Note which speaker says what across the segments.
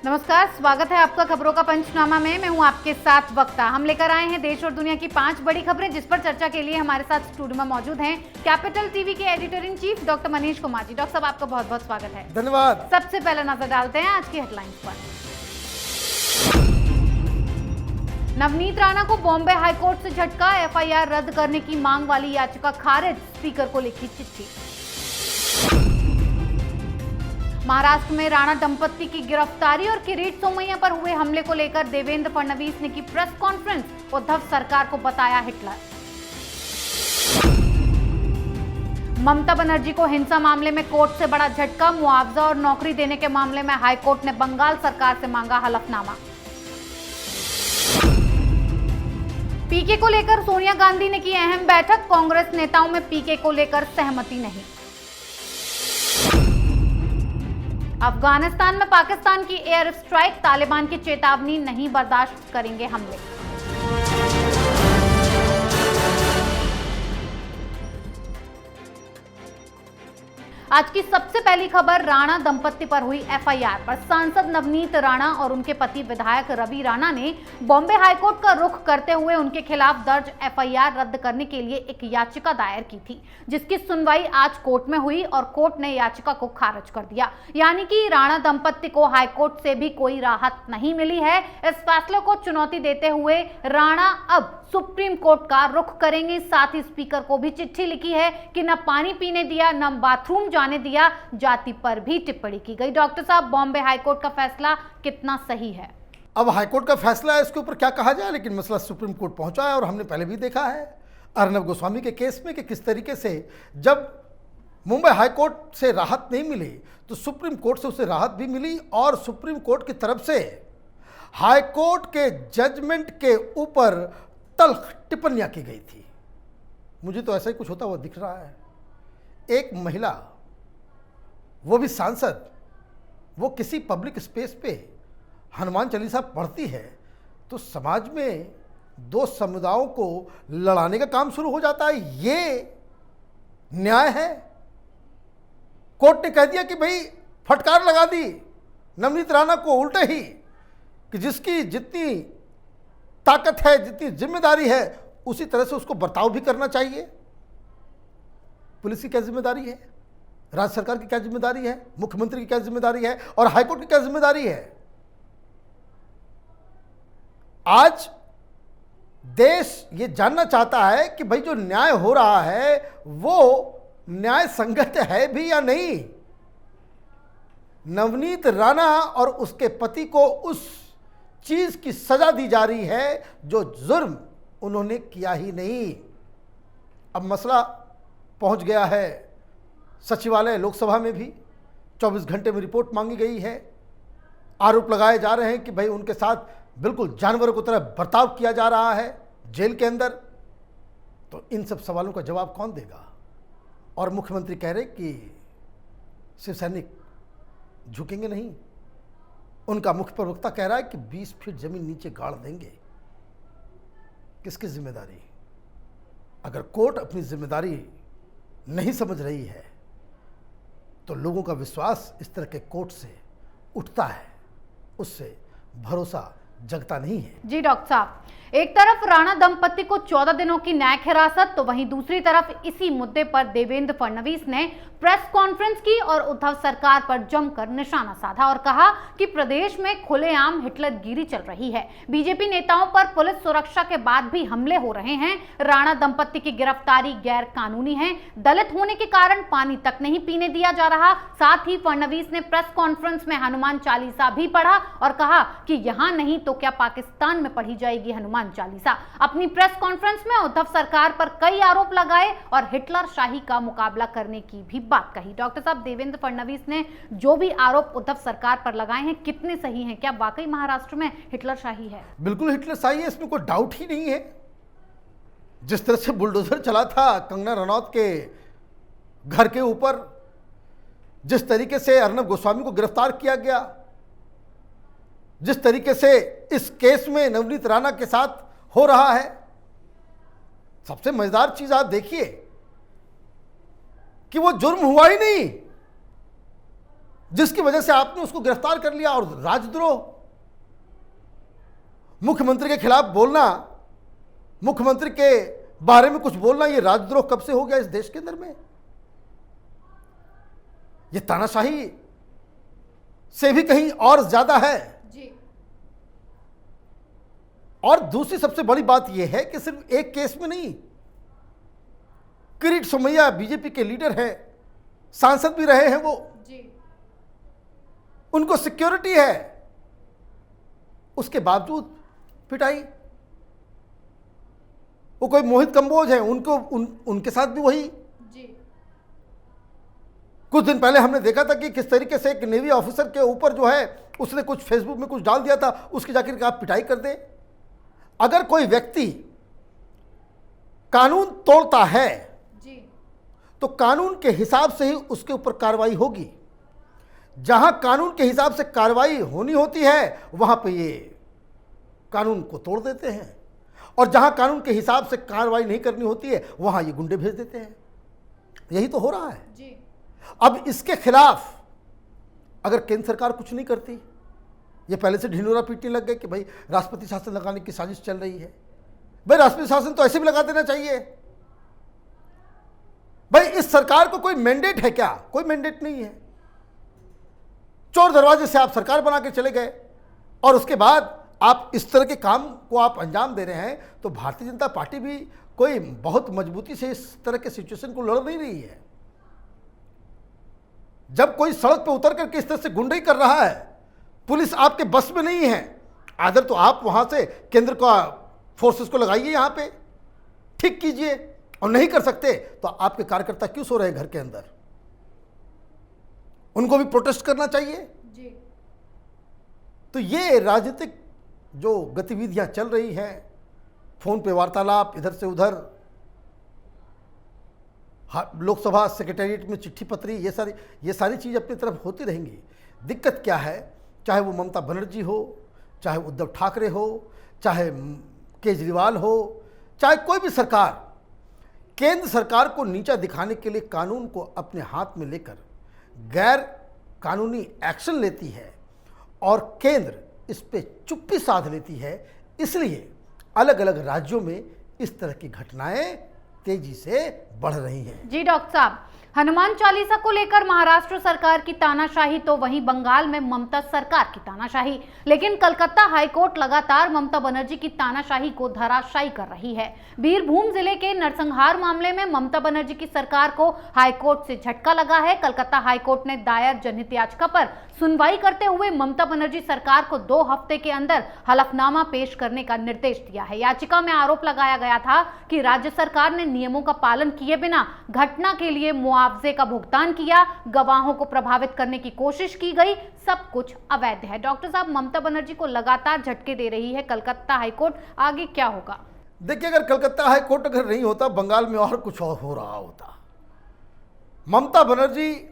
Speaker 1: नमस्कार, स्वागत है आपका खबरों का पंचनामा में। मैं हूं आपके साथ वक्ता। हम लेकर आए हैं देश और दुनिया की 5 बड़ी खबरें, जिस पर चर्चा के लिए हमारे साथ स्टूडियो में मौजूद हैं कैपिटल टीवी के editor in chief doctor Manish Kumar ji. Doctor साहब, आपका बहुत बहुत स्वागत है।
Speaker 2: धन्यवाद।
Speaker 1: सबसे पहले नजर डालते हैं आज की हेडलाइंस पर। नवनीत राणा को बॉम्बे हाईकोर्ट से झटका, एफआईआर रद्द करने की मांग वाली याचिका खारिज, स्पीकर को लिखी चिट्ठी। महाराष्ट्र में राणा दंपत्ति की गिरफ्तारी और किरीट सोमैया पर हुए हमले को लेकर देवेंद्र फडणवीस ने की प्रेस कॉन्फ्रेंस, उद्धव सरकार को बताया हिटलर। ममता बनर्जी को हिंसा मामले में कोर्ट से बड़ा झटका, मुआवजा और नौकरी देने के मामले में हाईकोर्ट ने बंगाल सरकार से मांगा हलफनामा। पीके को लेकर सोनिया गांधी ने की अहम बैठक, कांग्रेस नेताओं में पीके को लेकर सहमति नहीं। अफगानिस्तान में पाकिस्तान की एयर स्ट्राइक, तालिबान की चेतावनी, नहीं बर्दाश्त करेंगे हमले। आज की सबसे पहली खबर राणा दंपत्ति पर हुई एफआईआर पर। सांसद नवनीत राणा और उनके पति विधायक रवि राणा ने बॉम्बे हाईकोर्ट का रुख करते हुए उनके खिलाफ दर्ज एफआईआर रद्द करने के लिए एक याचिका दायर की थी, जिसकी सुनवाई आज कोर्ट में हुई और कोर्ट ने याचिका को खारिज कर दिया। यानी कि राणा दंपत्ति को हाईकोर्ट से भी कोई राहत नहीं मिली है। इस फैसले को चुनौती देते हुए राणा अब सुप्रीम कोर्ट का रुख करेंगे। साथ ही स्पीकर को भी चिट्ठी लिखी है कि न पानी पीने दिया, न बाथरूम जाने दिया, जाति पर भी टिप्पणी की गई। डॉक्टर साहब, बॉम्बे हाईकोर्ट का फैसला कितना सही है?
Speaker 2: अब हाईकोर्ट का फैसला है, इसके ऊपर क्या कहा जाए, लेकिन मसला सुप्रीम कोर्ट पहुंचा है और हमने पहले भी देखा है अर्नब गोस्वामी के केस में कि किस तरीके से जब मुंबई हाईकोर्ट से राहत नहीं मिली तो सुप्रीम कोर्ट से उसे राहत भी मिली और सुप्रीम कोर्ट की तरफ से हाईकोर्ट के जजमेंट के ऊपर तल्ख टिप्पणियां की गई थी। मुझे तो ऐसा ही कुछ होता हुआ दिख रहा है। एक महिला, वो भी सांसद, वो किसी पब्लिक स्पेस पे हनुमान चालीसा पढ़ती है तो समाज में दो समुदायों को लड़ाने का काम शुरू हो जाता है। ये न्याय है? कोर्ट ने कह दिया कि भाई फटकार लगा दी नवनीत राणा को, उल्टे ही कि जिसकी जितनी ताकत है, जितनी जिम्मेदारी है, उसी तरह से उसको बर्ताव भी करना चाहिए। पुलिस की क्या जिम्मेदारी है, राज्य सरकार की क्या जिम्मेदारी है, मुख्यमंत्री की क्या जिम्मेदारी है और हाईकोर्ट की क्या जिम्मेदारी है? आज देश ये जानना चाहता है कि भाई जो न्याय हो रहा है वो न्याय संगत है भी या नहीं। नवनीत राणा और उसके पति को उस चीज की सजा दी जा रही है जो जुर्म उन्होंने किया ही नहीं। अब मसला पहुंच गया है सचिवालय, लोकसभा में भी 24 घंटे में रिपोर्ट मांगी गई है। आरोप लगाए जा रहे हैं कि भाई उनके साथ बिल्कुल जानवरों की तरह बर्ताव किया जा रहा है जेल के अंदर। तो इन सब सवालों का जवाब कौन देगा? और मुख्यमंत्री कह रहे कि शिव सैनिक झुकेंगे नहीं। उनका मुख्य प्रवक्ता कह रहा है कि 20 फीट जमीन नीचे गाड़ देंगे। किसकी जिम्मेदारी? अगर कोर्ट अपनी जिम्मेदारी नहीं समझ रही है तो लोगों का विश्वास इस तरह के कोर्ट से उठता है, उससे भरोसा जगता नहीं है।
Speaker 1: जी डॉक्टर साहब, एक तरफ राणा दंपत्ति को 14 दिनों की न्यायिक हिरासत, तो वहीं दूसरी तरफ इसी मुद्दे पर देवेंद्र फडणवीस ने प्रेस कॉन्फ्रेंस की और उद्धव सरकार पर जमकर निशाना साधा और कहा कि प्रदेश में खुलेआम हिटलरगिरी चल रही है। बीजेपी नेताओं पर पुलिस सुरक्षा के बाद भी हमले हो रहे हैं। राणा दंपत्ति की गिरफ्तारी गैर कानूनी है। दलित होने के कारण पानी तक नहीं पीने दिया जा रहा। साथ ही फडणवीस ने प्रेस कॉन्फ्रेंस में हनुमान चालीसा भी पढ़ा और कहा कि यहाँ नहीं तो क्या पाकिस्तान में पढ़ी जाएगी हनुमान चालीसा। अपनी प्रेस कॉन्फ्रेंस में उद्धव सरकार पर कई आरोप लगाए और हिटलर शाही का मुकाबला करने की भी बात कही। डॉक्टर साहब, देवेंद्र फडणवीस ने जो भी आरोप उद्धव सरकार पर लगाए हैं, कितने सही हैं? क्या वाकई महाराष्ट्र में हिटलर शाही है?
Speaker 2: बिल्कुल हिटलर शाही है, इसमें कोई डाउट ही नहीं है। जिस तरह से बुलडोजर चला था कंगना रनौत के घर के ऊपर, जिस तरीके से अर्नब गोस्वामी को गिरफ्तार किया गया, जिस तरीके से इस केस में नवनीत राणा के साथ हो रहा है, सबसे मजेदार चीज आप देखिए कि वो जुर्म हुआ ही नहीं, जिसकी वजह से आपने उसको गिरफ्तार कर लिया। और राजद्रोह, मुख्यमंत्री के खिलाफ बोलना, मुख्यमंत्री के बारे में कुछ बोलना, ये राजद्रोह कब से हो गया इस देश के अंदर में? ये तानाशाही से भी कहीं और ज्यादा है।
Speaker 1: जी।
Speaker 2: और दूसरी सबसे बड़ी बात यह है कि सिर्फ एक केस में नहीं, किरीट सोमैया बीजेपी के लीडर हैं, सांसद भी रहे हैं वो,
Speaker 1: जी।
Speaker 2: उनको सिक्योरिटी है, उसके बावजूद पिटाई। वो कोई मोहित कंबोज है, उनको उनके साथ भी वही।
Speaker 1: जी।
Speaker 2: कुछ दिन पहले हमने देखा था कि किस तरीके से एक नेवी ऑफिसर के ऊपर जो है उसने कुछ फेसबुक में कुछ डाल दिया था, उसकी जाकर के आप पिटाई कर दें। अगर कोई व्यक्ति कानून तोड़ता है
Speaker 1: जी।
Speaker 2: तो कानून के हिसाब से ही उसके ऊपर कार्रवाई होगी। जहां कानून के हिसाब से कार्रवाई होनी होती है वहां पे ये कानून को तोड़ देते हैं, और जहां कानून के हिसाब से कार्रवाई नहीं करनी होती है वहां ये गुंडे भेज देते हैं। यही तो हो रहा है।
Speaker 1: जी।
Speaker 2: अब इसके खिलाफ अगर केंद्र सरकार कुछ नहीं करती, ये पहले से ढिंढोरा पीटने लग गए कि भाई राष्ट्रपति शासन लगाने की साजिश चल रही है। भाई राष्ट्रपति शासन तो ऐसे भी लगा देना चाहिए। भाई इस सरकार को कोई मैंडेट है क्या? कोई मैंडेट नहीं है। चोर दरवाजे से आप सरकार बना के चले गए और उसके बाद आप इस तरह के काम को आप अंजाम दे रहे हैं, तो भारतीय जनता पार्टी भी कोई बहुत मजबूती से इस तरह के सिचुएशन को लड़ नहीं रही है। जब कोई सड़क पर उतर करके इस तरह से गुंडई कर रहा है, पुलिस आपके बस में नहीं है, आदर तो आप वहां से केंद्र का फोर्सेस को लगाइए, यहां पे ठीक कीजिए। और नहीं कर सकते तो आपके कार्यकर्ता क्यों सो रहे हैं घर के अंदर? उनको भी प्रोटेस्ट करना चाहिए।
Speaker 1: जी।
Speaker 2: तो ये राजनीतिक जो गतिविधियां चल रही हैं, फोन पे वार्तालाप इधर से उधर, लोकसभा सेक्रेटेरिएट में चिट्ठी पत्री, ये सारी चीज़ अपनी तरफ होती रहेंगी। दिक्कत क्या है, चाहे वो ममता बनर्जी हो, चाहे उद्धव ठाकरे हो, चाहे केजरीवाल हो, चाहे कोई भी सरकार, केंद्र सरकार को नीचा दिखाने के लिए कानून को अपने हाथ में लेकर गैर कानूनी एक्शन लेती है और केंद्र इस पे चुप्पी साध लेती है। इसलिए अलग अलग राज्यों में इस तरह की घटनाएं तेजी से बढ़ रही हैं।
Speaker 1: जी डॉक्टर साहब, हनुमान चालीसा को लेकर महाराष्ट्र सरकार की तानाशाही, तो वहीं बंगाल में ममता सरकार की तानाशाही। लेकिन कलकत्ता हाईकोर्ट लगातार ममता बनर्जी की तानाशाही को धराशायी कर रही है। बीरभूम जिले के नरसंहार मामले में ममता बनर्जी की सरकार को हाईकोर्ट से झटका लगा है। कलकत्ता हाईकोर्ट ने दायर जनहित याचिका पर सुनवाई करते हुए ममता बनर्जी सरकार को 2 हफ्ते के अंदर हलफनामा पेश करने का निर्देश दिया है। याचिका में आरोप लगाया गया था कि राज्य सरकार ने नियमों का पालन किए बिना घटना के लिए मुआवजे का भुगतान किया, गवाहों को प्रभावित करने की कोशिश की गई, सब कुछ अवैध है। डॉक्टर साहब, ममता बनर्जी को लगातार झटके दे रही है कलकत्ता हाईकोर्ट, आगे क्या होगा?
Speaker 2: देखिए, अगर कलकत्ता हाईकोर्ट अगर नहीं होता, बंगाल में और कुछ और हो रहा होता। ममता बनर्जी,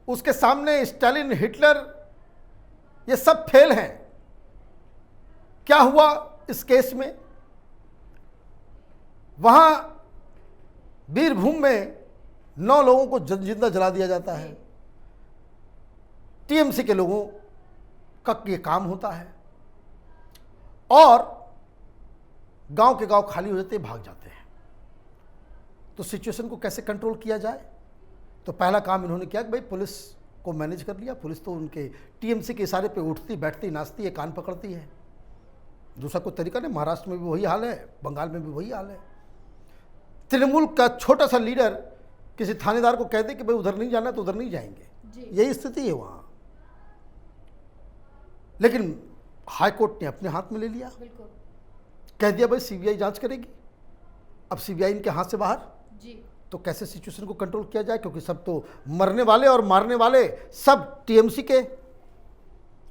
Speaker 2: उसके सामने स्टालिन, हिटलर, ये सब फेल हैं। क्या हुआ इस केस में? वहां बीरभूम में 9 लोगों को जिंदा जला दिया जाता है। टीएमसी के लोगों का ये काम होता है और गांव के गांव खाली हो जाते हैं, भाग जाते हैं। तो सिचुएशन को कैसे कंट्रोल किया जाए? तो पहला काम इन्होंने किया कि भाई पुलिस को मैनेज कर लिया। पुलिस तो उनके टीएमसी के इशारे पे उठती, बैठती, नाचती है, कान पकड़ती है। दूसरा कोई तरीका नहीं। महाराष्ट्र में भी वही हाल है, बंगाल में भी वही हाल है। तृणमूल का छोटा सा लीडर किसी थानेदार को कह दे कि भाई उधर नहीं जाना तो उधर नहीं जाएंगे, यही स्थिति है वहां। लेकिन हाईकोर्ट ने अपने हाथ में ले लिया, कह दिया भाई सीबीआई जांच करेगी। अब सीबीआई इनके हाथ से बाहर जी। तो कैसे सिचुएशन को कंट्रोल किया जाए? क्योंकि सब तो मरने वाले और मारने वाले सब टीएमसी के।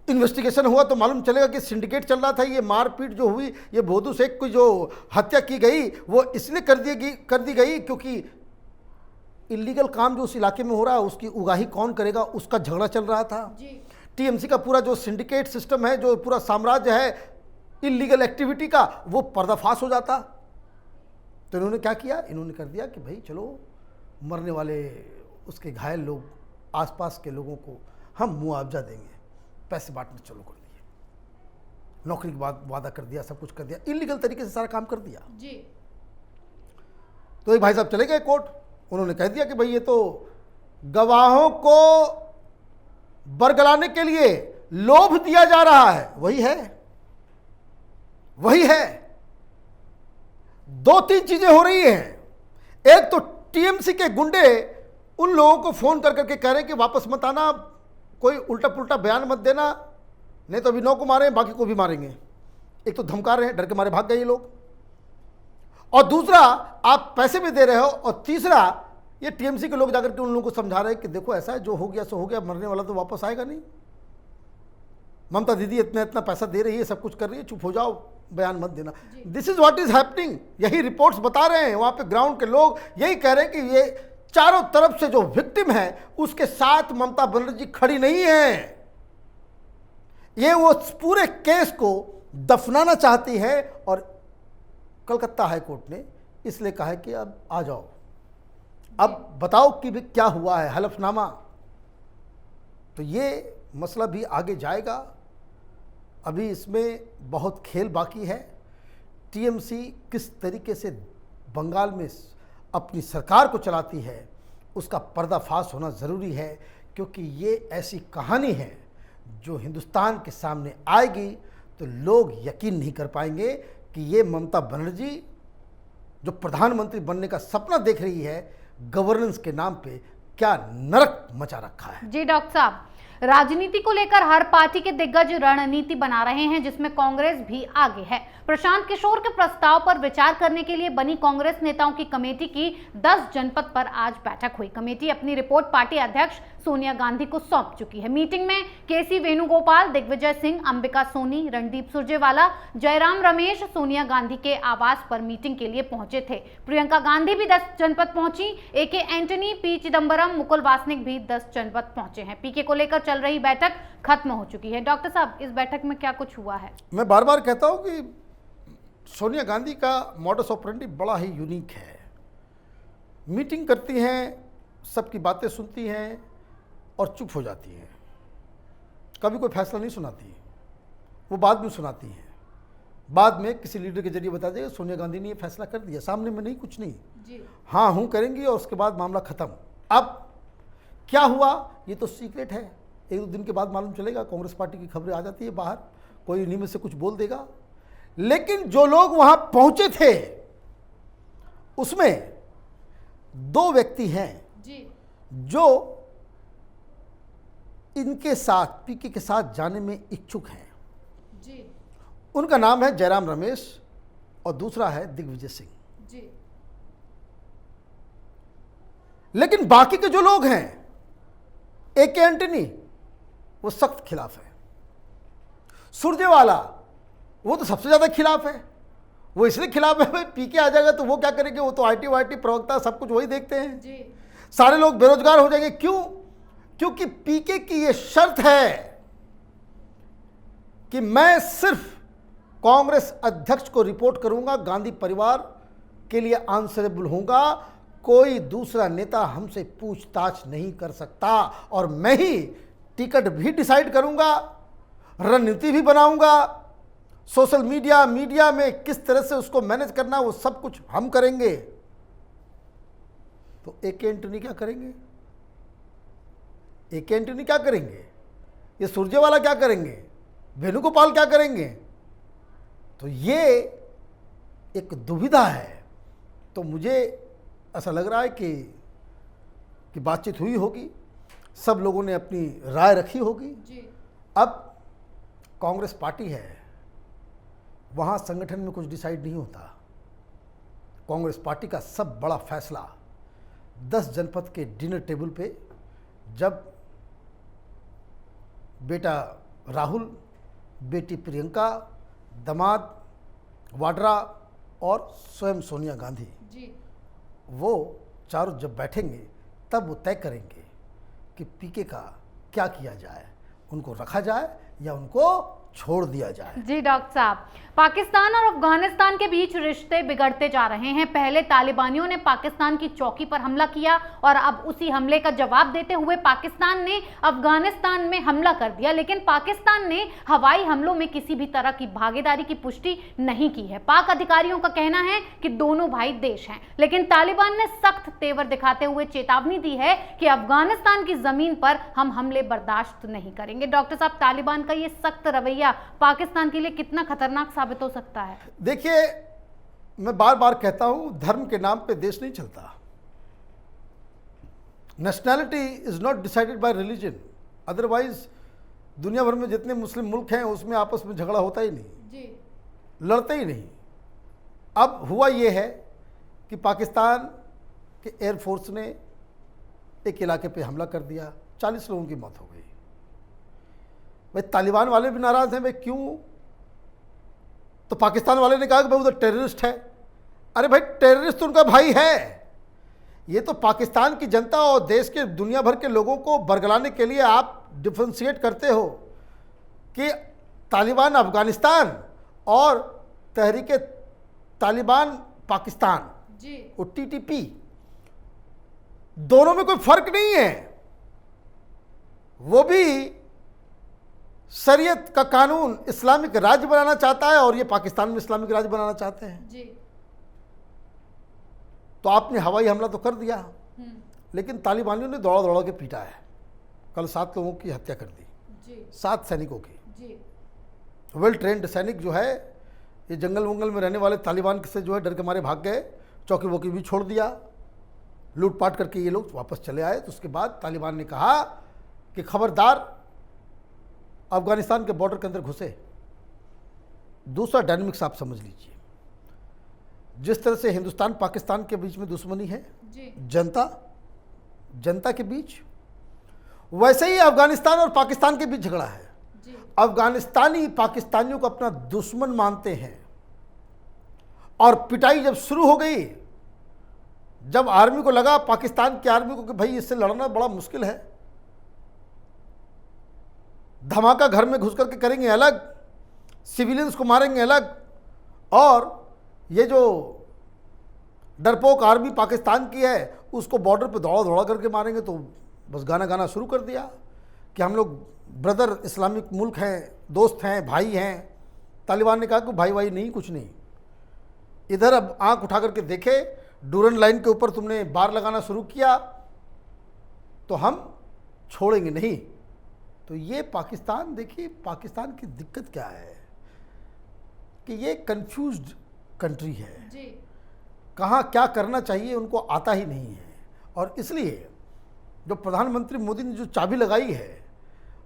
Speaker 2: इन्वेस्टिगेशन हुआ तो मालूम चलेगा कि सिंडिकेट चल रहा था। ये मारपीट जो हुई, ये बोधू शेख की जो हत्या की गई, वो इसलिए कर दी गई क्योंकि इलीगल काम जो उस इलाके में हो रहा है उसकी उगाही कौन करेगा, उसका झगड़ा चल रहा था। टीएमसी का पूरा जो सिंडिकेट सिस्टम है, जो पूरा साम्राज्य है इलीगल एक्टिविटी का, वो पर्दाफाश हो जाता। तो इन्होंने क्या किया? इन्होंने कर दिया कि भाई चलो, मरने वाले उसके घायल लोग आसपास के लोगों को हम मुआवजा देंगे, पैसे बांटने चालू कर दिए, नौकरी के बाद वादा कर दिया, सब कुछ कर दिया, इलीगल तरीके से सारा काम कर दिया
Speaker 1: जी।
Speaker 2: तो एक भाई साहब चले गए कोर्ट, उन्होंने कह दिया कि भाई ये तो गवाहों को बरगलाने के लिए लोभ दिया जा रहा है। वही है, वही है। दो तीन चीजें हो रही हैं। एक तो टीएमसी के गुंडे उन लोगों को फोन कर करके कह रहे हैं कि वापस मत आना, कोई उल्टा पुल्टा बयान मत देना, नहीं तो अभी 9 को मारे, बाकी को भी मारेंगे। एक तो धमका रहे हैं, डर के मारे भाग गए ये लोग, और दूसरा आप पैसे भी दे रहे हो, और तीसरा ये टीएमसी के लोग जाकर के उन लोगों को समझा रहे हैं कि देखो ऐसा है, जो हो गया सो हो गया, मरने वाला तो वापस आएगा नहीं। ममता दीदी इतना इतना पैसा दे रही है, सब कुछ कर रही है, चुप हो जाओ, बयान मत देना। This is what is happening. यही रिपोर्ट्स बता रहे हैं, वहां पे ग्राउंड के लोग यही कह रहे हैं कि ये चारों तरफ से जो विक्टिम है उसके साथ ममता बनर्जी खड़ी नहीं है। ये वो पूरे केस को दफनाना चाहती है, और कलकत्ता हाईकोर्ट ने इसलिए कहा है कि अब आ जाओ, अब बताओ कि भी क्या हुआ है, हलफनामा। तो ये मसला भी आगे जाएगा, अभी इसमें बहुत खेल बाकी है। टीएमसी किस तरीके से बंगाल में अपनी सरकार को चलाती है उसका पर्दाफाश होना ज़रूरी है, क्योंकि ये ऐसी कहानी है जो हिंदुस्तान के सामने आएगी तो लोग यकीन नहीं कर पाएंगे कि ये ममता बनर्जी जो प्रधानमंत्री बनने का सपना देख रही है, गवर्नेंस के नाम पे क्या नरक मचा रखा है।
Speaker 1: जी डॉक्टर साहब, राजनीति को लेकर हर पार्टी के दिग्गज रणनीति बना रहे हैं, जिसमें कांग्रेस भी आगे है। प्रशांत किशोर के प्रस्ताव पर विचार करने के लिए बनी कांग्रेस नेताओं की कमेटी की 10 जनपद पर आज बैठक हुई। कमेटी अपनी रिपोर्ट पार्टी अध्यक्ष सोनिया गांधी को सौंप चुकी है। मीटिंग में केसी वेणुगोपाल, दिग्विजय सिंह, अंबिका सोनी, रणदीप सुरजेवाला, जयराम रमेश सोनिया गांधी के आवास पर मीटिंग के लिए पहुंचे थे। प्रियंका गांधी भी 10 जनपद पहुंची। एके एंटनी, पी चिदम्बरम, मुकुल वासनिक भी 10 जनपद पहुंचे हैं। पीके को लेकर चल रही बैठक खत्म हो चुकी है। डॉक्टर साहब, इस बैठक में क्या कुछ हुआ है?
Speaker 2: मैं बार बार कहता हूं कि सोनिया गांधी का मॉडस ऑपरेंडी बड़ा ही यूनिक है। मीटिंग करती हैं, सबकी बातें सुनती हैं और चुप हो जाती हैं, कभी कोई फैसला नहीं सुनाती है, वो बाद में सुनाती हैं। बाद में किसी लीडर के जरिए बता देगा सोनिया गांधी ने ये फैसला कर दिया, सामने में नहीं, कुछ नहीं जी। हाँ हूँ करेंगी और उसके बाद मामला खत्म। अब क्या हुआ ये तो सीक्रेट है, 1-2 दिन के बाद मालूम चलेगा। कांग्रेस पार्टी की खबरें आ जाती है बाहर, कोई इन्हीं में से कुछ बोल देगा। लेकिन जो लोग वहां पहुंचे थे उसमें 2 व्यक्ति हैं जी, जो इनके साथ, पीके के साथ जाने में इच्छुक हैं जी। उनका नाम है जयराम रमेश और दूसरा है दिग्विजय सिंह जी। लेकिन बाकी के जो लोग हैं, एके एंटनी वो सख्त खिलाफ है, सुरजेवाला वो तो सबसे ज्यादा खिलाफ है। वो इसलिए खिलाफ है भाई, पीके आ जाएगा तो वो क्या करेंगे, वो तो आईटी वाईटी प्रवक्ता सब कुछ वही देखते हैं जी। सारे लोग बेरोजगार हो जाएंगे। क्यों? क्योंकि पीके की ये शर्त है कि मैं सिर्फ कांग्रेस अध्यक्ष को रिपोर्ट करूंगा, गांधी परिवार के लिए आंसरेबल होऊंगा, कोई दूसरा नेता हमसे पूछताछ नहीं कर सकता, और मैं ही टिकट भी डिसाइड करूंगा, रणनीति भी बनाऊंगा, सोशल मीडिया में किस तरह से उसको मैनेज करना वो सब कुछ हम करेंगे। तो एके एंटनी क्या करेंगे? एके एंटनी क्या करेंगे? ये सुरजेवाला क्या करेंगे? वेणुगोपाल क्या करेंगे? तो ये एक दुविधा है। तो मुझे ऐसा लग रहा है कि बातचीत हुई होगी, सब लोगों ने अपनी राय रखी होगी जी। अब कांग्रेस पार्टी है, वहाँ संगठन में कुछ डिसाइड नहीं होता। कांग्रेस पार्टी का सब बड़ा फैसला 10 जनपद के डिनर टेबल पे, जब बेटा राहुल, बेटी प्रियंका, दामाद वाड्रा और स्वयं सोनिया गांधी जी, वो चारों जब बैठेंगे तब वो तय करेंगे कि पीके का क्या किया जाए, उनको रखा जाए या उनको छोड़ दिया जाए।
Speaker 1: जी डॉक्टर साहब, पाकिस्तान और अफगानिस्तान के बीच रिश्ते बिगड़ते जा रहे हैं। पहले तालिबानियों ने पाकिस्तान की चौकी पर हमला किया और अब उसी हमले का जवाब देते हुए पाकिस्तान ने अफगानिस्तान में हमला कर दिया, लेकिन पाकिस्तान ने हवाई हमलों में किसी भी तरह की भागीदारी की पुष्टि नहीं की है। पाक अधिकारियों का कहना है कि दोनों भाई देश हैं, लेकिन तालिबान ने सख्त तेवर दिखाते हुए चेतावनी दी है कि अफगानिस्तान की जमीन पर हम हमले बर्दाश्त नहीं करेंगे। डॉक्टर साहब, तालिबान का ये सख्त रवैया पाकिस्तान के लिए कितना खतरनाक साबित हो सकता है?
Speaker 2: देखिए, मैं बार बार कहता हूं, धर्म के नाम पे देश नहीं चलता। Nationality is not decided by religion. Otherwise दुनिया भर में जितने मुस्लिम मुल्क हैं उसमें आपस में झगड़ा होता ही नहीं
Speaker 1: जी,
Speaker 2: लड़ते ही नहीं। अब हुआ ये है कि पाकिस्तान के एयरफोर्स ने एक इलाके पे हमला कर दिया, 40 लोगों की मौत हो गई। भाई तालिबान वाले भी नाराज हैं, भाई क्यों? तो पाकिस्तान वाले ने कहा कि भाई वो तो टेररिस्ट है। अरे भाई, टेररिस्ट तो उनका भाई है। ये तो पाकिस्तान की जनता और देश के दुनिया भर के लोगों को बरगलाने के लिए आप डिफ्रेंशिएट करते हो कि तालिबान अफगानिस्तान और तहरीक तालिबान पाकिस्तान,
Speaker 1: जी,
Speaker 2: वो टीटीपी, दोनों में कोई फर्क नहीं है। वो भी शरीयत का कानून इस्लामिक राज्य बनाना चाहता है और ये पाकिस्तान में इस्लामिक राज्य बनाना चाहते हैं।
Speaker 1: जी,
Speaker 2: तो आपने हवाई हमला तो कर दिया, लेकिन तालिबानियों ने दौड़ा दौड़ा के पीटा है। कल 7 लोगों की हत्या कर दी,
Speaker 1: जी,
Speaker 2: 7 सैनिकों की।
Speaker 1: जी,
Speaker 2: वेल ट्रेंड सैनिक जो है, ये जंगल वंगल में रहने वाले तालिबान से जो है डर के मारे भाग गए, चौकी वोकी भी छोड़ दिया, लूटपाट करके ये लोग वापस चले आए। तो उसके बाद तालिबान ने कहा कि खबरदार अफगानिस्तान के बॉर्डर के अंदर घुसे। दूसरा डायनामिक्स आप समझ लीजिए, जिस तरह से हिंदुस्तान पाकिस्तान के बीच में दुश्मनी है,
Speaker 1: जी,
Speaker 2: जनता के बीच, वैसे ही अफगानिस्तान और पाकिस्तान के बीच झगड़ा है।
Speaker 1: जी,
Speaker 2: अफगानिस्तानी पाकिस्तानियों को अपना दुश्मन मानते हैं और पिटाई जब शुरू हो गई, जब आर्मी को लगा, पाकिस्तान की आर्मी को, कि भाई इससे लड़ना बड़ा मुश्किल है, धमाका घर में घुस करके करेंगे अलग, सिविलियंस को मारेंगे अलग, और ये जो डरपोक आर्मी पाकिस्तान की है उसको बॉर्डर पे दौड़ा दौड़ा करके मारेंगे। तो बस गाना शुरू कर दिया कि हम लोग ब्रदर इस्लामिक मुल्क हैं, दोस्त हैं, भाई हैं। तालिबान ने कहा कि भाई भाई नहीं, कुछ नहीं। इधर अब आंख उठा करके देखे, डूरन लाइन के ऊपर तुमने बार लगाना शुरू किया तो हम छोड़ेंगे नहीं। तो ये पाकिस्तान, देखिए पाकिस्तान की दिक्कत क्या है कि ये कंफ्यूज्ड कंट्री है।
Speaker 1: जी,
Speaker 2: कहाँ क्या करना चाहिए उनको आता ही नहीं है। और इसलिए जो प्रधानमंत्री मोदी ने जो चाबी लगाई है,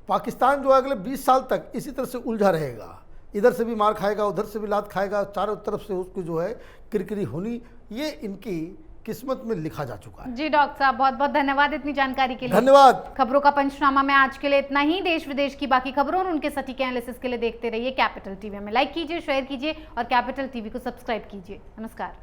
Speaker 2: पाकिस्तान जो अगले 20 साल तक इसी तरह से उलझा रहेगा, इधर से भी मार खाएगा, उधर से भी लात खाएगा, चारों तरफ से उसको जो है किरकिरी होनी, ये इनकी किस्मत में लिखा जा चुका है।
Speaker 1: जी डॉक्टर साहब, बहुत बहुत धन्यवाद इतनी जानकारी के लिए।
Speaker 2: धन्यवाद।
Speaker 1: खबरों का पंचनामा में आज के लिए इतना ही। देश विदेश की बाकी खबरों और उनके सटीक एनालिसिस के लिए देखते रहिए कैपिटल टीवी में। लाइक कीजिए, शेयर कीजिए और कैपिटल टीवी को सब्सक्राइब कीजिए। नमस्कार।